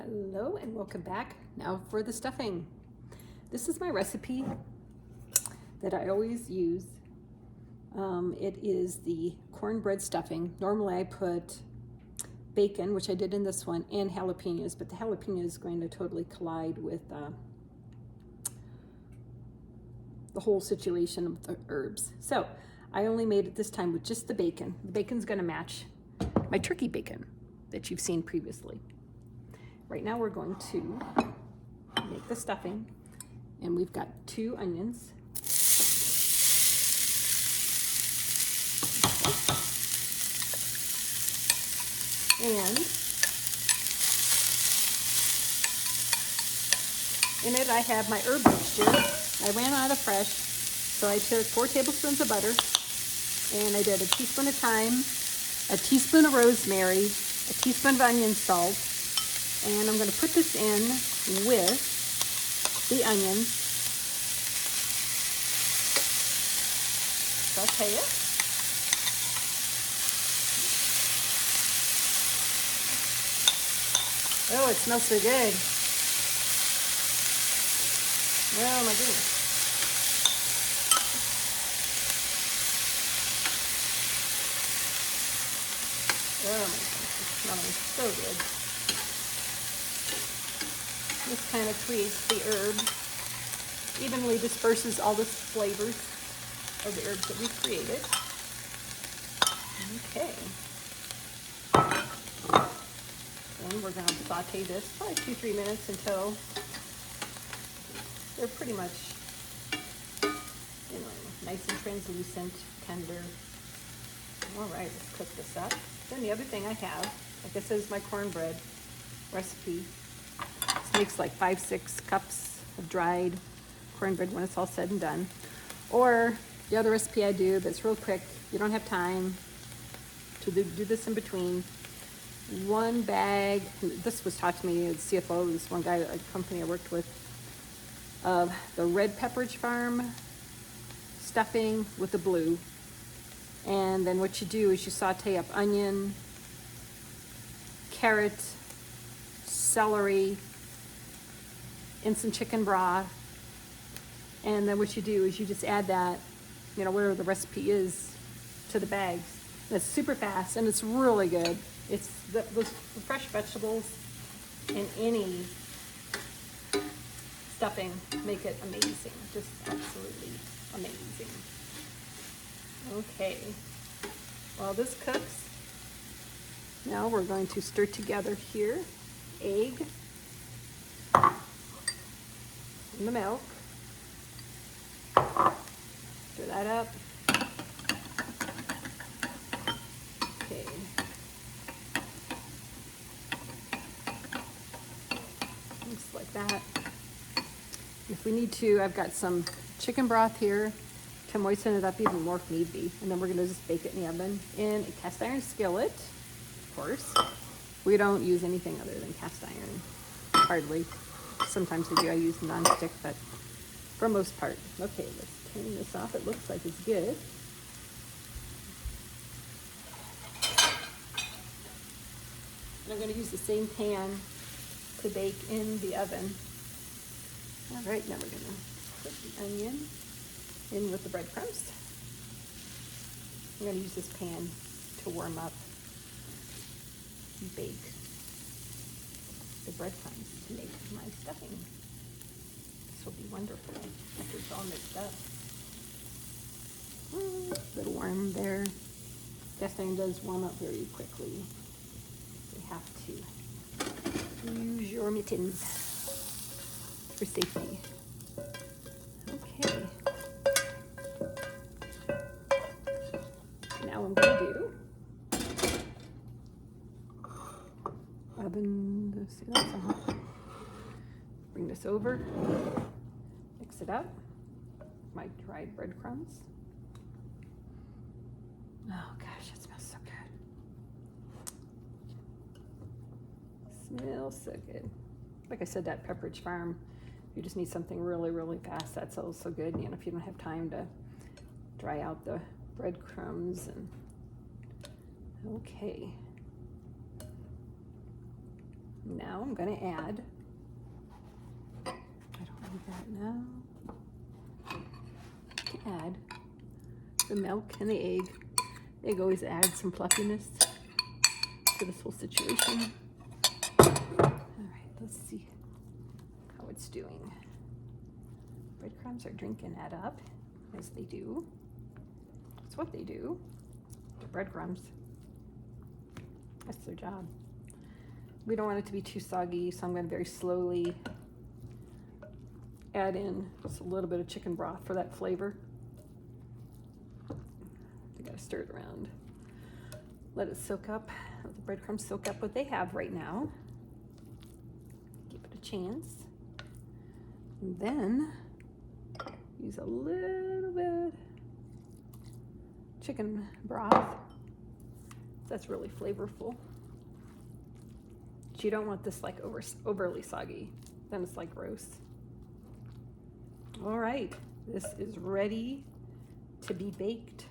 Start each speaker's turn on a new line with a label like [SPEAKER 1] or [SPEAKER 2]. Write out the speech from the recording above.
[SPEAKER 1] Hello and welcome back. Now for the stuffing. This is my recipe that I always use. It is the cornbread stuffing. Normally I put bacon, which I did in this one, and jalapenos, but the jalapeno is going to totally collide with the whole situation of the herbs. So I only made it this time with just the bacon. The bacon's going to match my turkey bacon that you've seen previously. Right now we're going to make the stuffing, and we've got 2 onions. And in it I have my herb mixture. I ran out of fresh, so I took 4 tablespoons of butter, and I did a teaspoon of thyme, a teaspoon of rosemary, a teaspoon of onion salt, and I'm going to put this in with the onions. Sauté it. Oh, it smells so good. Oh my goodness. Oh my goodness, it's smelling so good. This kind of creates the herb, evenly disperses all the flavors of the herbs that we've created. Okay. And we're going to saute this probably 2-3 minutes until they're pretty much, nice and translucent, tender. All right, let's cook this up. Then the other thing I have, like this is my cornbread recipe. This makes like 5-6 cups of dried cornbread when it's all said and done. Or the other recipe I do that's real quick, you don't have time to do this in between. 1 bag, this was taught to me as CFO, this one guy at a company I worked with, of the red Pepperidge Farm stuffing with the blue. And then what you do is you saute up onion, carrot, celery, and some chicken broth. And then what you do is you just add that, whatever the recipe is, to the bags. And it's super fast and it's really good. It's the fresh vegetables in any stuffing make it amazing, just absolutely amazing. Okay, while this cooks, now we're going to stir together here egg and the milk. Stir that up. Okay. Looks like that. If we need to, I've got some chicken broth here to moisten it up even more if need be. And then we're going to just bake it in the oven in a cast iron skillet, of course. We don't use anything other than cast iron, hardly. Sometimes I use nonstick, but for most part. Okay, let's turn this off. It looks like it's good. And I'm going to use the same pan to bake in the oven. All right, now we're going to put the onion in with the breadcrumbs. I'm going to use this pan to warm up and bake the breadcrumbs to make my stuffing. This will be wonderful after it's all mixed up. A little warm there. Cast iron does warm up very quickly. You have to use your mittens for safety. Okay. Now I'm going to do oven. See, that's hot. Bring this over. Mix it up. My dried breadcrumbs. Oh gosh, it smells so good. Smells so good. Like I said, that Pepperidge Farm, you just need something really, really fast. That's also good. If you don't have time to dry out the breadcrumbs. And okay. Now I'm gonna add, I don't need that now. Add the milk and the egg. Egg always adds some fluffiness to this whole situation. All right, let's see how it's doing. Breadcrumbs are drinking that up, as they do. That's what they do. They're breadcrumbs. That's their job. We don't want it to be too soggy, so I'm going to very slowly add in just a little bit of chicken broth for that flavor. I gotta stir it around. Let it soak up, let the breadcrumbs soak up what they have right now. Give it a chance. And then use a little bit chicken broth. That's really flavorful. But you don't want this like overly soggy, then it's like gross. All right, this is ready to be baked.